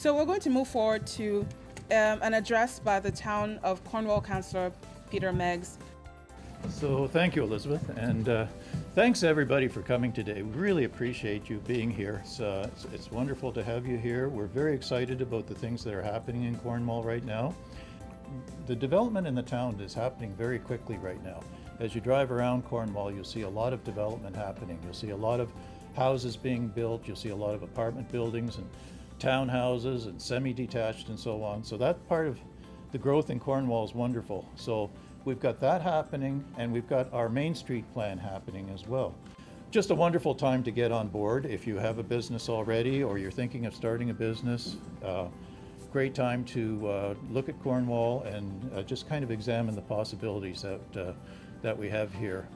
So we're going to move forward to an address by the Town of Cornwall Councillor Peter Meggs. So thank you, Elizabeth, and thanks everybody for coming today. We really appreciate you being here. It's wonderful to have you here. We're very excited about the things that are happening in Cornwall right now. The development in the town is happening very quickly right now. As you drive around Cornwall, you'll see a lot of development happening. You'll see a lot of houses being built. You'll see a lot of apartment buildings and townhouses and semi-detached and so on. So that part of the growth in Cornwall is wonderful. So we've got that happening, and we've got our Main Street plan happening as well. Just a wonderful time to get on board if you have a business already or you're thinking of starting a business. Great time to look at Cornwall and just kind of examine the possibilities that we have here.